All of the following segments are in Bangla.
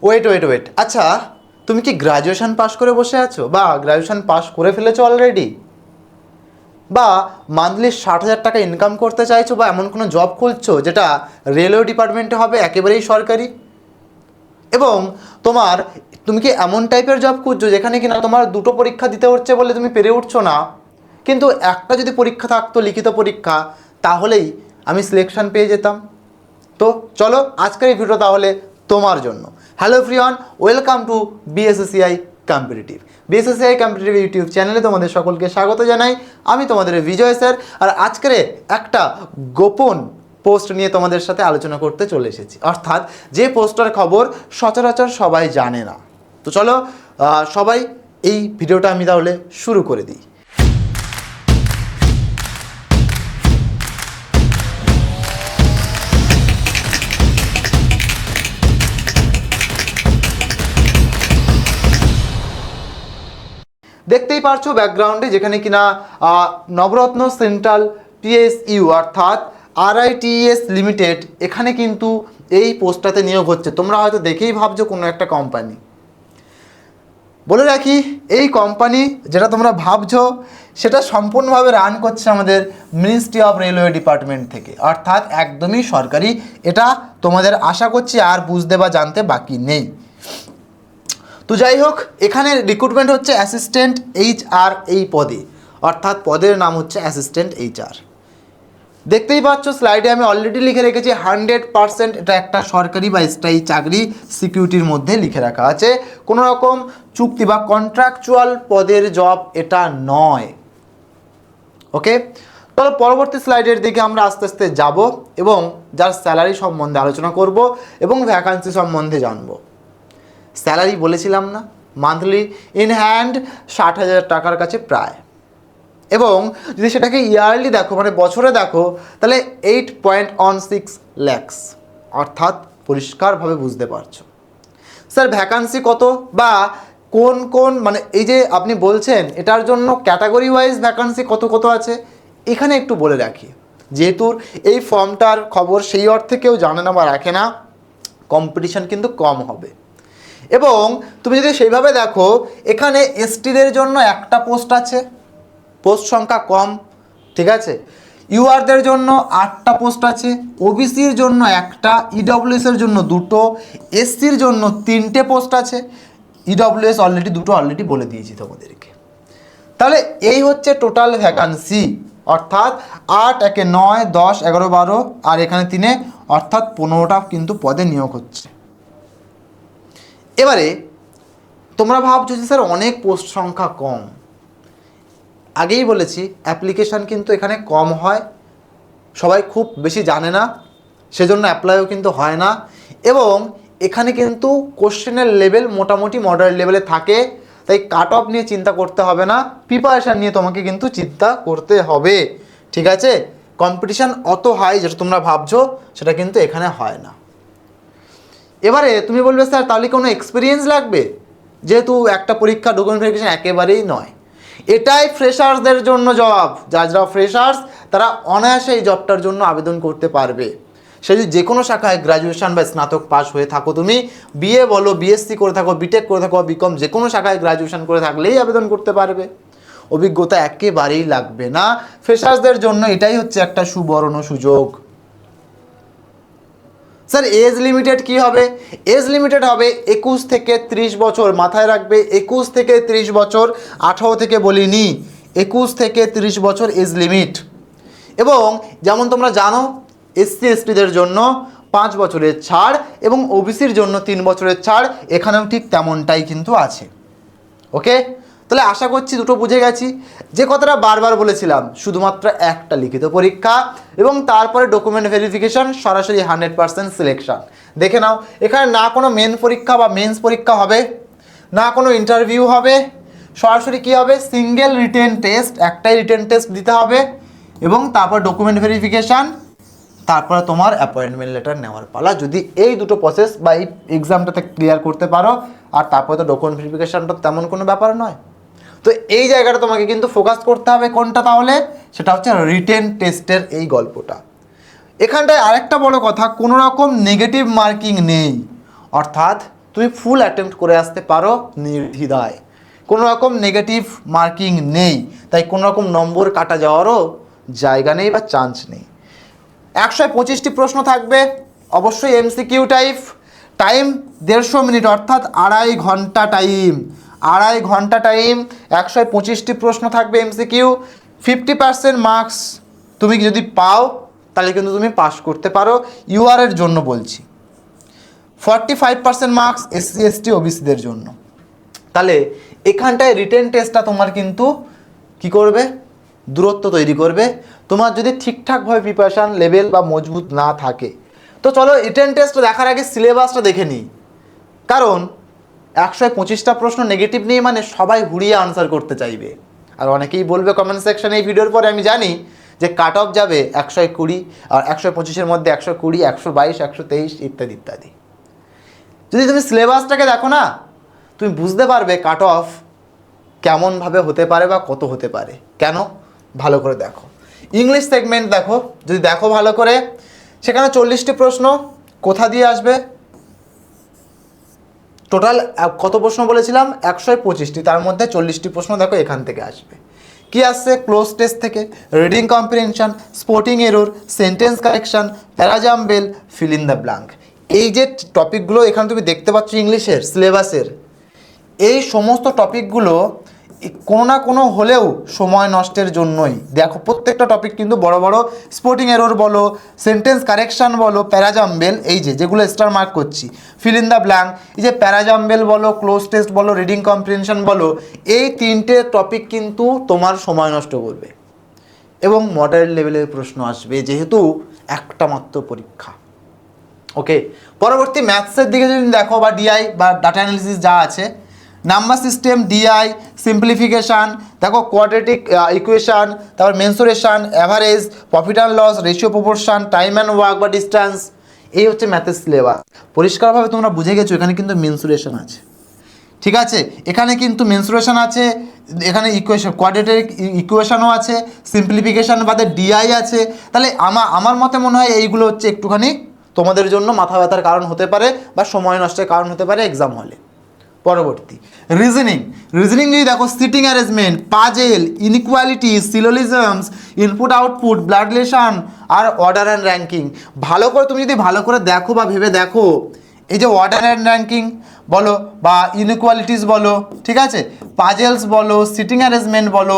ওয়েট ওয়েট ওয়েট, আচ্ছা তুমি কি গ্র্যাজুয়েশন পাস করে বসে আছো, বা গ্র্যাজুয়েশন পাস করে ফেলেছো অলরেডি, বা মান্থলি 60,000 টাকা ইনকাম করতে চাইছো, বা এমন কোনো জব খুঁজছো যেটা রেলওয়ে ডিপার্টমেন্টে হবে, একেবারেই সরকারি, এবং তুমি কি এমন টাইপের জব খুঁজছো যেখানে কিনা তোমার দুটো পরীক্ষা দিতে হচ্ছে বলে তুমি পেরে উঠছো না, কিন্তু একটা যদি পরীক্ষা থাকতো লিখিত পরীক্ষা, তাহলেই আমি সিলেকশন পেয়ে যেতাম। তো চলো আজকের এই ভিডিও তাহলে তোমার জন্য। Hello everyone, welcome to BSSCI competitive. BSSCI competitive YouTube চ্যানেলে তোমাদের সকলকে স্বাগত জানাই। আমি তোমাদের বিজয় স্যার, আর আজকের একটা গোপন পোস্ট নিয়ে তোমাদের সাথে আলোচনা করতে চলে এসেছি, অর্থাৎ যে পোস্টটার খবর সচরাচর সবাই জানে না। তো চলো সবাই এই ভিডিওটা আমি তাহলে শুরু করে দিই। দেখতেই পারছো ব্যাকগ্রাউন্ডে, যেখানে কিনা নবরত্ন সেন্ট্রাল পিএসইউ অর্থাৎ আরআইটিএস লিমিটেড, এখানে কিন্তু এই পোস্টটাতে নিয়োগ হচ্ছে। তোমরা হয়তো দেখেই ভাবছো কোনো একটা কোম্পানি। বলে রাখি, এই কোম্পানি যেটা তোমরা ভাবছো সেটা সম্পূর্ণভাবে রান করছে আমাদের মিনিস্ট্রি অফ রেলওয়ে ডিপার্টমেন্ট থেকে, অর্থাৎ একদমই সরকারি। এটা তোমাদের আশা করছি আর বুঝতে বা জানতে বাকি নেই। তো যাই হোক, এখানে রিক্রুটমেন্ট হচ্ছে অ্যাসিস্ট্যান্ট এইচআর এই পদে, অর্থাৎ পদের নাম হচ্ছে অ্যাসিস্ট্যান্ট এইচআর। দেখতেই পাচ্ছ স্লাইডে আমি অলরেডি লিখে রেখেছি 100% এটা একটা সরকারি বা স্থায়ী চাকরি, সিকিউরিটির মধ্যে লিখে রাখা আছে। কোনো রকম চুক্তি বা কন্ট্রাকচুয়াল পদের জব এটা নয়। ওকে, তাহলে পরবর্তী স্লাইডের দিকে আমরা আস্তে আস্তে যাব এবং যার স্যালারি সম্বন্ধে আলোচনা করব এবং ভ্যাকান্সি সম্বন্ধে জানবো। স্যালারি বলেছিলাম না, মান্থলি ইন হ্যান্ড 60,000 টাকার কাছে প্রায়, এবং যদি সেটাকে ইয়ারলি দেখো মানে বছরে দেখো, তাহলে 8.16 lakhs, অর্থাৎ পরিষ্কারভাবে বুঝতে পারছো। স্যার ভ্যাকান্সি কত, বা কোন কোন মানে এই যে আপনি বলছেন এটার জন্য ক্যাটাগরি ওয়াইজ ভ্যাকান্সি কত কত আছে, এখানে একটু বলে রাখি। যেহেতু এই ফর্মটার খবর সেই অর্থে কেউ জানে না বা রাখে না, কম্পিটিশন কিন্তু কম হবে। এবং তুমি যদি সেইভাবে দেখো, এখানে এসটিদের জন্য একটা পোস্ট আছে, পোস্ট সংখ্যা কম, ঠিক আছে। ইউআরদের জন্য 8টা পোস্ট আছে, ওবিসির জন্য একটা, ইডব্লিউএসের জন্য 2টো, এসসির জন্য 3টে পোস্ট আছে। ইডব্লিউএস অলরেডি 2টো অলরেডি বলে দিয়েছি তোমাদেরকে। তাহলে এই হচ্ছে টোটাল ভ্যাকান্সি, অর্থাৎ 8 একে 9 10 11 12 আর এখানে 3, অর্থাৎ 15টা কিন্তু পদে নিয়োগ হচ্ছে। এবারে তোমরা ভাবছো যে স্যার অনেক পোস্ট সংখ্যা কম। আগেই বলেছি অ্যাপ্লিকেশান কিন্তু এখানে কম হয়, সবাই খুব বেশি জানে না, সেজন্য অ্যাপ্লাইও কিন্তু হয় না। এবং এখানে কিন্তু কোশ্চেনের লেভেল মোটামুটি মডারেট লেভেলে থাকে, তাই কাট অফ নিয়ে চিন্তা করতে হবে না, প্রিপারেশান নিয়ে তোমাকে কিন্তু চিন্তা করতে হবে, ঠিক আছে। কম্পিটিশান অত হাই যেটা তোমরা ভাবছো সেটা কিন্তু এখানে হয় না। এবারে তুমি বলবে স্যার তাহলে কোনো এক্সপিরিয়েন্স লাগবে, যেহেতু একটা পরীক্ষা ডকুমেন্ট ভেরিফিকেশন একেবারেই নয়, এটাই ফ্রেশার্সদের জন্য জব। যারা ফ্রেশার্স তারা অনায়াসে এই জবটার জন্য আবেদন করতে পারবে। সে যদি যে কোনো শাখায় গ্র্যাজুয়েশন বা স্নাতক পাস হয়ে থাকো, তুমি বিএ বলো, বিএসসি করে থাকো, বিটেক করে থাকো, বিকম, যে কোনো শাখায় গ্র্যাজুয়েশন করে থাকলেই আবেদন করতে পারবে, অভিজ্ঞতা একেবারেই লাগবে না। ফ্রেশার্সদের জন্য এটাই হচ্ছে একটা সুবর্ণ সুযোগ। স্যার এজ লিমিটেড কি হবে? এজ লিমিটেড হবে 21 থেকে 30 বছর, মাথায় রাখবে 21 থেকে 30 বছর, 18 থেকে বলিনি, 21 থেকে 30 বছর এজ লিমিট। এবং যেমন তোমরা জানো এসসি এসটিদের জন্য 5 বছরের ছাড় এবং ওবিসির জন্য 3 বছরের ছাড়, এখানেও ঠিক তেমনটাই কিন্তু আছে। ওকে, তাহলে আশা করছি দুটো বুঝে গেছি। যে কথাটা বারবার বলেছিলাম, শুধুমাত্র একটা লিখিত পরীক্ষা এবং তারপরে ডকুমেন্ট ভেরিফিকেশন, সরাসরি 100% সিলেকশন। দেখে নাও, এখানে না কোনো মেন পরীক্ষা বা মেন্স পরীক্ষা হবে, না কোনো ইন্টারভিউ হবে, সরাসরি কী হবে, সিঙ্গেল রিটেন টেস্ট, একটাই রিটেন টেস্ট দিতে হবে এবং তারপর ডকুমেন্ট ভেরিফিকেশান, তারপরে তোমার অ্যাপয়েন্টমেন্ট লেটার নেওয়ার পালা, যদি এই দুটো প্রসেস বা এই এক্সামটাতে ক্লিয়ার করতে পারো। আর তারপরে তো ডকুমেন্ট ভেরিফিকেশানটা তেমন কোনো ব্যাপার নয়। তো এই জায়গাটা তোমাকে কিন্তু ফোকাস করতে হবে কোনটা, তাহলে সেটা হচ্ছে রিটেন টেস্টের এই গল্পটা। এখানটায় আরেকটা বড় কথা, কোনো রকম নেগেটিভ মার্কিং নেই, অর্থাৎ তুমি ফুল অ্যাটেম্প্ট করে আসতে পারো নির্দ্বিধায়, কোনো রকম নেগেটিভ মার্কিং নেই, তাই কোনো রকম নম্বর কাটা যাওয়ারও জায়গা নেই বা চান্স নেই। 125টি প্রশ্ন থাকবে, অবশ্যই এমসিকিউ টাইপ। টাইম 150 মিনিট, অর্থাৎ 2.5 ঘন্টা টাইম, 2.5 ঘন্টা টাইম। 125টি প্রশ্ন থাকবে এমসিকিউ। 50% মার্কস তুমি যদি পাও তাহলে কিন্তু তুমি পাস করতে পারো, ইউআরের জন্য বলছি। 45% মার্কস এসসি এসটি ওবিসিদের জন্য। তাহলে এখানটায় রিটেন টেস্টটা তোমার কিন্তু কি করবে, দূরত্ব তৈরি করবে তোমার যদি ঠিকঠাকভাবে প্রিপারেশান লেভেল বা মজবুত না থাকে। তো চলো রিটেন টেস্ট দেখার আগে সিলেবাসটা দেখে নিই, কারণ 125টা প্রশ্ন নেগেটিভ নেই মানে সবাই হুড়িয়ে আনসার করতে চাইবে। আর অনেকেই বলবে কমেন্ট সেকশানে এই ভিডিওর পরে, আমি জানি যে কাট অফ যাবে 120 আর 125-এর মধ্যে 120, 122, 123 ইত্যাদি ইত্যাদি। যদি তুমি সিলেবাসটাকে দেখো না, তুমি বুঝতে পারবে কাট অফ কেমনভাবে হতে পারে বা কত হতে পারে। কেন, ভালো করে দেখো। ইংলিশ সেগমেন্ট দেখো, যদি দেখো ভালো করে, সেখানে 40টি প্রশ্ন কোথা দিয়ে আসবে, টোটাল কত প্রশ্ন বলেছিলাম 125টি, তার মধ্যে 40টি প্রশ্ন দেখো এখান থেকে আসবে। কি আসছে, ক্লোজ টেস্ট থেকে, reading comprehension, spotting error, sentence correction, parajumble, fill in the blank. এই যে টপিকগুলো এখানে তুমি দেখতে পাচ্ছ ইংলিশের সিলেবাসের, এই সমস্ত টপিকগুলো কোনো না কোনো হলেও সময় নষ্টের জন্যই। দেখো প্রত্যেকটা টপিক কিন্তু বড় বড়, স্পোর্টিং এরর বলো, সেন্টেন্স কারেকশান বলো, প্যারাজাম্বেল, এই যেগুলো স্টার মার্ক করছি, ফিল ইন দ্য ব্ল্যাঙ্ক, এই যে প্যারাজাম্বেল বলো, ক্লোজ টেস্ট বলো, রিডিং কম্প্রিহেনশন বলো, এই 3টে টপিক কিন্তু তোমার সময় নষ্ট করবে এবং মডারেট লেভেলের প্রশ্ন আসবে, যেহেতু একটা মাত্র পরীক্ষা। ওকে, পরবর্তী ম্যাথসের দিকে যদি দেখো বা ডিআই বা ডাটা অ্যানালিসিস যা আছে, নাম্বার সিস্টেম, ডিআই, সিম্পলিফিকেশান, দেখো কোয়াড্রেটিক ইকুয়েশান, তারপর mensuration, average, profit and loss, ratio proportion, time and work বা ডিস্টেন্স, এই হচ্ছে ম্যাথের সিলেবাস। পরিষ্কারভাবে তোমরা বুঝে গেছো এখানে কিন্তু মেনসুরেশন আছে, ঠিক আছে, এখানে কিন্তু মেনসুরেশন আছে, এখানে ইকুয়েশন কোয়াড্রেটিক ইকুয়েশনও আছে, সিম্পলিফিকেশান বাদে ডিআই আছে। তাহলে আমার মতে মনে হয় এইগুলো হচ্ছে একটুখানি তোমাদের জন্য মাথা ব্যথার কারণ হতে পারে বা সময় নষ্টের কারণ হতে পারে এক্সাম হলে। পরবর্তী রিজনিং যদি দেখো, seating arrangement, puzzle, inequality, syllogisms, input output, blood relation আর অর্ডার অ্যান্ড র্যাঙ্কিং। ভালো করে তুমি যদি ভালো করে দেখো বা ভেবে দেখো, এই যে অর্ডার অ্যান্ড র্যাঙ্কিং বলো বা ইনইকুয়ালিটিস বলো, ঠিক আছে, পাজেলস বলো, সিটিং অ্যারেঞ্জমেন্ট বলো,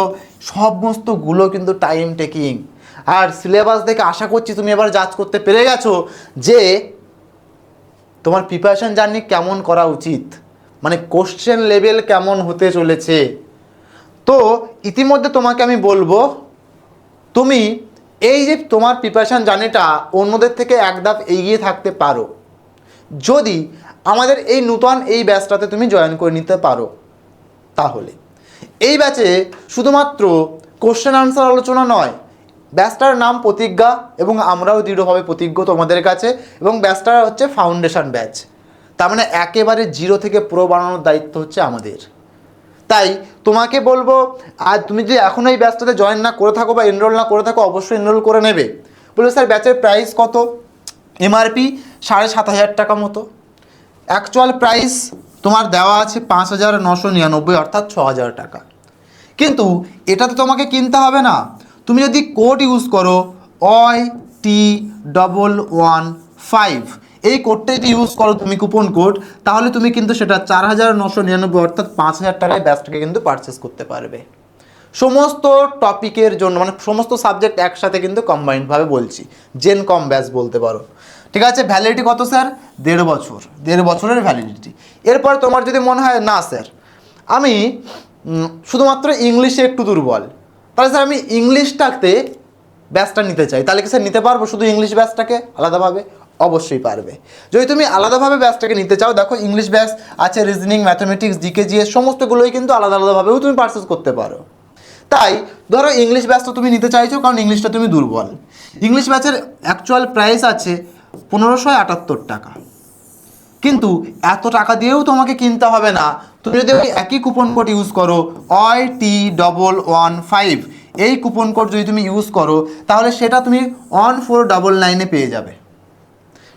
সমস্তগুলো কিন্তু টাইম টেকিং। আর সিলেবাস দেখে আশা করছি তুমি এবার জাজ করতে পেরে গেছো যে তোমার প্রিপারেশন জার্নি কেমন করা উচিত, মানে কোশ্চেন লেভেল কেমন হতে চলেছে। তো ইতিমধ্যে তোমাকে আমি বলবো, তুমি এই যে তোমার প্রিপারেশন জার্নিটা অন্যদের থেকে এক ধাপ এগিয়ে থাকতে পারো যদি আমাদের এই নূতন এই ব্যাচটাতে তুমি জয়েন করে নিতে পারো। তাহলে এই ব্যাচে শুধুমাত্র কোশ্চেন আনসার আলোচনা নয়, ব্যাচটার নাম প্রতিজ্ঞা এবং আমরাও দৃঢ়ভাবে প্রতিজ্ঞ তোমাদের কাছে, এবং ব্যাচটা হচ্ছে ফাউন্ডেশন ব্যাচ, তার মানে একেবারে জিরো থেকে প্রো বানানোর দায়িত্ব হচ্ছে আমাদের। তাই তোমাকে বলবো, আর তুমি যদি এখনও এই ব্যাচটাতে জয়েন না করে থাকো বা এনরোল না করে থাকো, অবশ্যই এনরোল করে নেবে। বলবে স্যার ব্যাচের প্রাইস কত, এমআরপি 7,500 টাকা মতো, অ্যাকচুয়াল প্রাইস তোমার দেওয়া আছে 5,999 অর্থাৎ 6,000 টাকা। কিন্তু এটাতে তোমাকে কিনতে হবে না, তুমি যদি কোড ইউজ করো OIT115, এই কোডটা যদি ইউজ করো তুমি কুপন কোড, তাহলে তুমি কিন্তু সেটা 4,999 অর্থাৎ 5,000 টাকায় ব্যাচটাকে কিন্তু পারচেস করতে পারবে। সমস্ত টপিকের জন্য, মানে সমস্ত সাবজেক্ট একসাথে কিন্তু কম্বাইন্ডভাবে বলছি, জেন কম ব্যাচ বলতে পারো, ঠিক আছে। ভ্যালিডিটি কত স্যার, 1.5 বছর, 1.5 বছরের ভ্যালিডিটি। এরপর তোমার যদি মনে হয় না স্যার আমি শুধুমাত্র ইংলিশে একটু দুর্বল, তাহলে স্যার আমি ইংলিশটাতে ব্যাচটা নিতে চাই, তাহলে কি স্যার নিতে পারবো শুধু ইংলিশ ব্যাচটাকে আলাদাভাবে? অবশ্যই পারবে। যদি তুমি আলাদাভাবে ব্যাচটাকে নিতে চাও, দেখো ইংলিশ ব্যাচ আছে, রিজনিং, ম্যাথমেটিক্স, জিকে, জিএস সমস্তগুলোই কিন্তু আলাদা আলাদাভাবেও তুমি পারচেস করতে পারো। তাই ধরো ইংলিশ ব্যাচটা তুমি নিতে চাইছো কারণ ইংলিশটা তুমি দুর্বল, ইংলিশ ব্যাচের অ্যাকচুয়াল প্রাইস আছে 1,578 টাকা, কিন্তু এত টাকা দিয়েও তোমাকে কিনতে হবে না। তুমি যদি ওই একই কুপন কোড ইউজ করো OIT115, এই কুপন কোড যদি তুমি ইউজ করো তাহলে সেটা তুমি 1499-এ পেয়ে যাবে।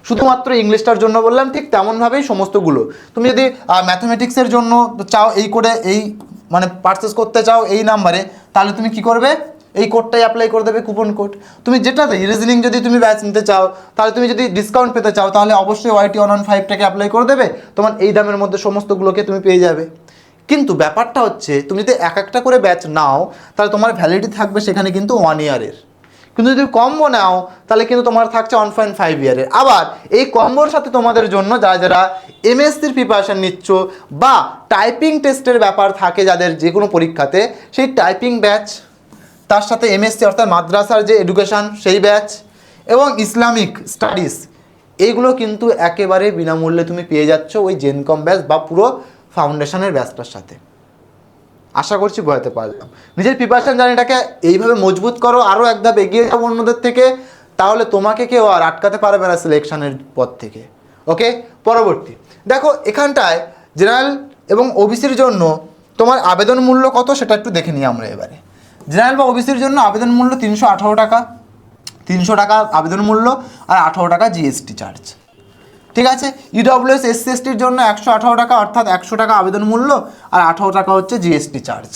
শুধুমাত্র ইংলিশটার জন্য বললাম, ঠিক তেমনভাবেই সমস্তগুলো। তুমি যদি ম্যাথমেটিক্সের জন্য চাও এই কোডে এই মানে পারচেস করতে চাও এই নাম্বারে, তাহলে তুমি কি করবে, এই কোডটাই অ্যাপ্লাই করে দেবে, কুপন কোড। তুমি যেটাতে রিজনিং যদি তুমি ব্যাচ নিতে চাও, তাহলে তুমি যদি ডিসকাউন্ট পেতে চাও, তাহলে অবশ্যই YT115টাকে অ্যাপ্লাই করে দেবে, তোমার এই দামের মধ্যে সমস্তগুলোকে তুমি পেয়ে যাবে। কিন্তু ব্যাপারটা হচ্ছে তুমি যদি এক একটা করে ব্যাচ নাও, তাহলে তোমার ভ্যালিডিটি থাকবে সেখানে কিন্তু 1 ইয়ারের। কিন্তু যদি কম্বো নাও, তাহলে কিন্তু তোমার থাকছে 1.5 ইয়ারের। আবার এই কম্বোর সাথে তোমাদের জন্য যারা যারা MSCর প্রিপারেশান নিচ্ছ বা টাইপিং টেস্টের ব্যাপার থাকে যাদের যে কোনো পরীক্ষাতে, সেই টাইপিং ব্যাচ, তার সাথে MSC অর্থাৎ মাদ্রাসার যে এডুকেশান সেই ব্যাচ এবং ইসলামিক স্টাডিজ, এইগুলো কিন্তু একেবারে বিনামূল্যে তুমি পেয়ে যাচ্ছ ওই জেনকম ব্যাচ বা পুরো ফাউন্ডেশনের ব্যাচটার সাথে। আশা করছি বোঝাতে পারলাম। নিজের প্রিপারেশান জার্নিটাকে এইভাবে মজবুত করো, আরও এক ধাপ এগিয়ে যাও অন্যদের থেকে, তাহলে তোমাকে কেউ আর আটকাতে পারবে না সিলেকশনের পথ থেকে। ওকে, পরবর্তী দেখো, এখানটায় জেনারেল এবং ওবিসির জন্য তোমার আবেদন মূল্য কত সেটা একটু দেখে নিই আমরা এবারে। জেনারেল বা ওবিসির জন্য আবেদন মূল্য 318 টাকা, 300 টাকা আবেদন মূল্য আর 18 টাকা GST চার্জ। ঠিক আছে, EWS SC STর জন্য 118 টাকা, অর্থাৎ 100 টাকা আবেদন মূল্য আর 18 টাকা হচ্ছে GST চার্জ।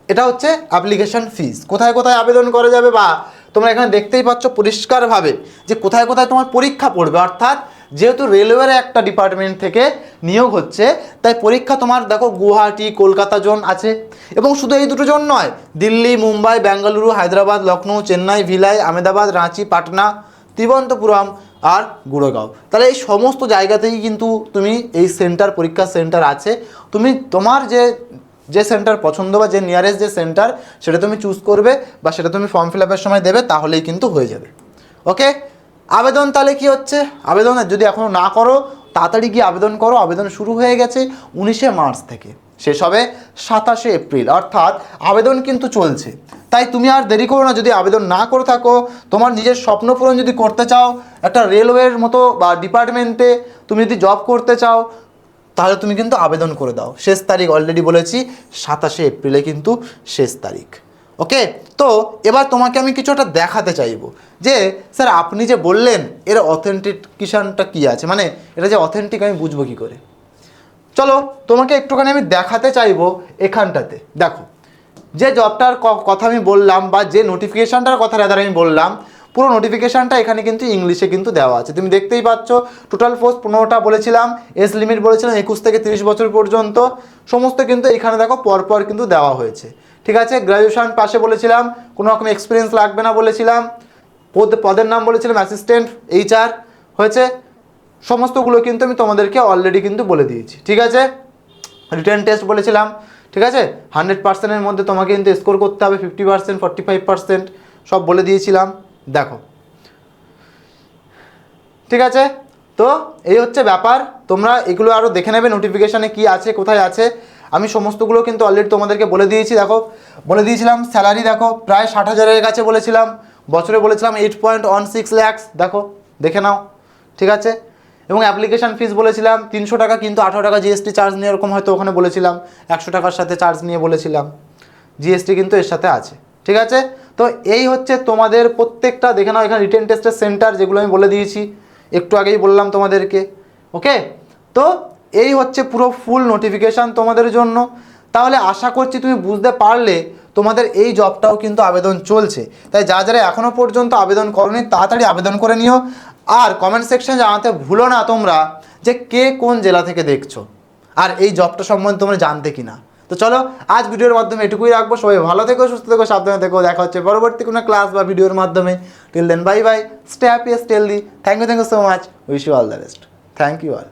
এটা হচ্ছে অ্যাপ্লিকেশন ফিস। কোথায় কোথায় আবেদন করা যাবে, বা তোমরা এখানে দেখতেই পাচ্ছ পরিষ্কারভাবে যে কোথায় কোথায় তোমার পরীক্ষা পড়বে। অর্থাৎ যেহেতু রেলওয়ের একটা ডিপার্টমেন্ট থেকে নিয়োগ হচ্ছে, তাই পরীক্ষা তোমার দেখো গুয়াহাটি, কলকাতা জোন আছে, এবং শুধু এই দুটো জোন নয়, দিল্লি, মুম্বাই, বেঙ্গালুরু, হায়দ্রাবাদ, লখনৌ, চেন্নাই, ভিলাই, আহমেদাবাদ, রাঁচি, পাটনা, তিরুবনন্তপুরম আর গুড়গাঁও। তাহলে এই সমস্ত জায়গাতেই কিন্তু তুমি এই সেন্টার, পরীক্ষা সেন্টার আছে। তুমি তোমার যে সেন্টার পছন্দ বা যে নিয়ারেস্ট যে সেন্টার, সেটা তুমি চুজ করবে বা সেটা তুমি ফর্ম ফিল আপের সময় দেবে, তাহলেই কিন্তু হয়ে যাবে। ওকে, আবেদন তাহলে কি হচ্ছে, আবেদন যদি এখনও না করো তাড়াতাড়ি গিয়ে আবেদন করো। আবেদন শুরু হয়ে গেছে 19শে মার্চ থেকে, শেষ হবে 27শে এপ্রিল, অর্থাৎ আবেদন কিন্তু চলছে। তাই তুমি আর দেরি করো না। যদি আবেদন না করে থাকো, তোমার নিজের স্বপ্ন পূরণ যদি করতে চাও, একটা রেলওয়ের মতো বা ডিপার্টমেন্টে তুমি যদি জব করতে চাও, তাহলে তুমি কিন্তু আবেদন করে দাও। শেষ তারিখ অলরেডি বলেছি 27শে এপ্রিলে কিন্তু শেষ তারিখ। ওকে, তো এবার তোমাকে আমি কিছু একটা দেখাতে চাইবো যে স্যার আপনি যে বললেন এর অথেন্টিকেশনটা কী আছে, মানে এটা যে অথেন্টিক আমি বুঝবো কী করে। চলো তোমাকে একটুখানি আমি দেখাতে চাইবো। এখানটাতে দেখো, যে জবটার কথা আমি বললাম বা যে নোটিফিকেশানটার কথা রাদার আমি বললাম, পুরো নোটিফিকেশানটা এখানে কিন্তু ইংলিশে কিন্তু দেওয়া আছে। তুমি দেখতেই পাচ্ছ, টোটাল পোস্ট 15টা বলেছিলাম, এজ লিমিট বলেছিলাম 21 থেকে 30 বছর পর্যন্ত, সমস্ত কিন্তু এখানে দেখো পরপর কিন্তু দেওয়া হয়েছে। ঠিক আছে, গ্র্যাজুয়েশন পাশে বলেছিলাম, কোনো রকম এক্সপিরিয়েন্স লাগবে না বলেছিলাম, পদের নাম বলেছিলাম অ্যাসিস্ট্যান্ট HR হয়েছে, সমস্তগুলো কিন্তু আমি তোমাদেরকে অলরেডি কিন্তু বলে দিয়েছি। ঠিক আছে, রিটেন টেস্ট বলেছিলাম, ঠিক আছে, 100%-এর মধ্যে তোমাকে কিন্তু স্কোর করতে হবে, 50%, 45% সব বলে দিয়েছিলাম। দেখো, ঠিক আছে, তো এই হচ্ছে ব্যাপার। তোমরা এগুলো আরও দেখে নেবে নোটিফিকেশানে কি আছে, কোথায় আছে। আমি সমস্তগুলো কিন্তু অলরেডি তোমাদেরকে বলে দিয়েছি। দেখো, বলে দিয়েছিলাম স্যালারি দেখো প্রায় 60,000-এর কাছে বলেছিলাম, বছরে বলেছিলাম 8.16 lakhs, দেখো দেখে নাও। ঠিক আছে, এবং অ্যাপ্লিকেশান ফিস বলেছিলাম 300 টাকা, কিন্তু 18 টাকা GST চার্জ নিয়ে এরকম হয়তো ওখানে বলেছিলাম, 100 টাকার সাথে চার্জ নিয়ে বলেছিলাম, GST কিন্তু এর সাথে আছে। ঠিক আছে, তো এই হচ্ছে তোমাদের প্রত্যেকটা দেখে নাও। এখানে রিটেন টেস্টের সেন্টার যেগুলো আমি বলে দিয়েছি, একটু আগেই বললাম তোমাদেরকে। ওকে, তো এই হচ্ছে পুরো ফুল নোটিফিকেশান তোমাদের জন্য। তাহলে আশা করছি তুমি বুঝতে পারলে তোমাদের এই জবটাও কিন্তু আবেদন চলছে। তাই যারা এখনও পর্যন্ত আবেদন করোনি, তাড়াতাড়ি আবেদন করে নিও। আর কমেন্ট সেকশনে জানাতে ভুলো না তোমরা যে কে কোন জেলা থেকে দেখছো আর এই জবটা সম্বন্ধে তোমরা জানতে কিনা। তো চলো, আজ ভিডিওর মাধ্যমে এটুকুই রাখবো। সবাই ভালো থেকো, সুস্থ থেকো, সাবধানে থেকো। দেখা হচ্ছে পরবর্তী কোনো ক্লাস বা ভিডিওর মাধ্যমে। Till then bye bye, stay happy, stay healthy. Thank you so much, wish you all the best. Thank you all.